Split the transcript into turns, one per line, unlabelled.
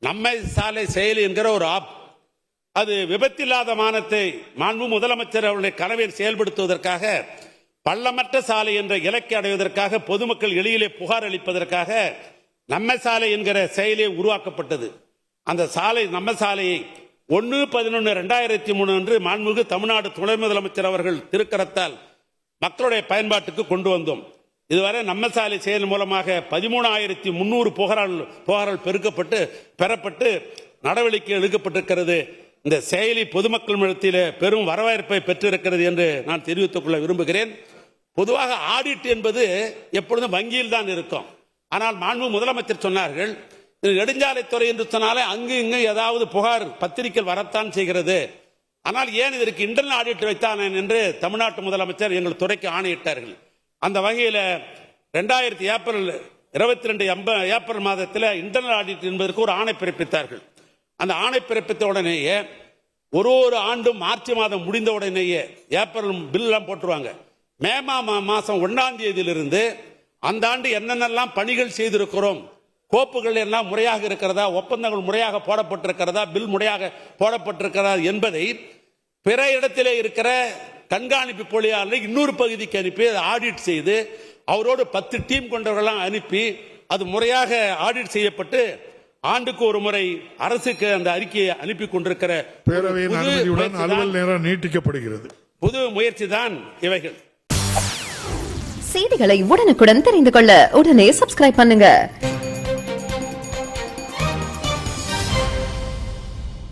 நம்மை சாலை செயலி என்கிற ஒரு ஆப். அது விபத்தில்லாத மாநிலத்தை மாண்பு முதலமைச்சர் அவருடைய கனவை செயல்படுத்துவதற்காக, பள்ளமற்ற சாலை என்ற இலக்கை அடைவதற்காக, பொதுமக்கள் எளிதிலே புகார் அளிப்பதற்காக நம்மை சாலை என்கிற செயலியை உருவாக்கப்பட்டது. அந்த சாலை நம்ம சாலையை 1/11/2003 அன்று மாண்புமிகு தமிழ்நாடு துணை முதலமைச்சர் அவர்கள் திருக்கரத்தால் மக்களுடைய பயன்பாட்டுக்கு கொண்டு வந்தோம். இதுவரை நம்ம சாலை செயல் மூலமாக 13,300 புகார்கள் பெறப்பட்டு நடவடிக்கை எடுக்கப்பட்டிருக்கிறது. இந்த செயலி பொதுமக்கள் மத்தியிலே பெரும் வரவேற்பை பெற்றிருக்கிறது என்று நான் தெரிவித்துக் கொள்ள விரும்புகிறேன். பொதுவாக ஆடிட் என்பது எப்பொழுதும் வங்கியில் தான் இருக்கும். ஆனால் மாண்பு முதலமைச்சர் சொன்னார்கள், நெடுஞ்சாலைத்துறை என்று சொன்னாலே அங்கு இங்கு ஏதாவது புகார் பத்திரிகை வரத்தான் செய்கிறது. ஆனால் ஏன் இதற்கு இன்டர்னல் ஆடிட் வைத்தான் என்று தமிழ்நாட்டு முதலமைச்சர் எங்கள் துறைக்கு ஆணையிட்டார்கள். அந்த வகையில் 2022 ஏப்ரல் மாதத்தில் இன்டர்னல் ஆடிட் என்பதற்கு ஒரு ஆணை பிறப்பித்தார்கள். அந்த ஆணை பிறப்பித்த உடனேயே ஒரு ஆண்டும் மார்ச் மாதம் முடிந்த உடனேயே ஏப்ரல் பில் எல்லாம் போட்டுருவாங்க. மே மாதம் 1ஆம் தேதியிலிருந்து அந்த ஆண்டு என்னென்னலாம் பணிகள் செய்திருக்கிறோம், கோப்புகள் எல்லாம் முறையாக இருக்கிறதா, ஒப்பந்தங்கள் முறையாக போடப்பட்டிருக்கிறதா, பில் முறையாக போடப்பட்டிருக்கிறதா என்பதை பிற இடத்திலே இருக்கிற கண்காணிப்பு பொறியாளரை இன்னொரு பகுதிக்கு அனுப்பி ஆடிட் செய்து அவரோடு 10 டீம் கொண்டவர்களாம் அனுப்பி அது முறையாக ஆடிட் செய்யப்பட்டு ஆண்டுக்கு ஒரு முறை அரசுக்கு அந்த அறிக்கையை அனுப்பி கொண்டிருக்கிற
பேரவையின் அனுமதியுடன் அலுவல் நேரம் நீட்டிக்கப்படுகிறது.
புது முயற்சி தான் இவைகள்.
செய்திகளை உடனுக்குடன் தெரிந்து கொள்ள உடனே சப்ஸ்கிரைப் பண்ணுங்க.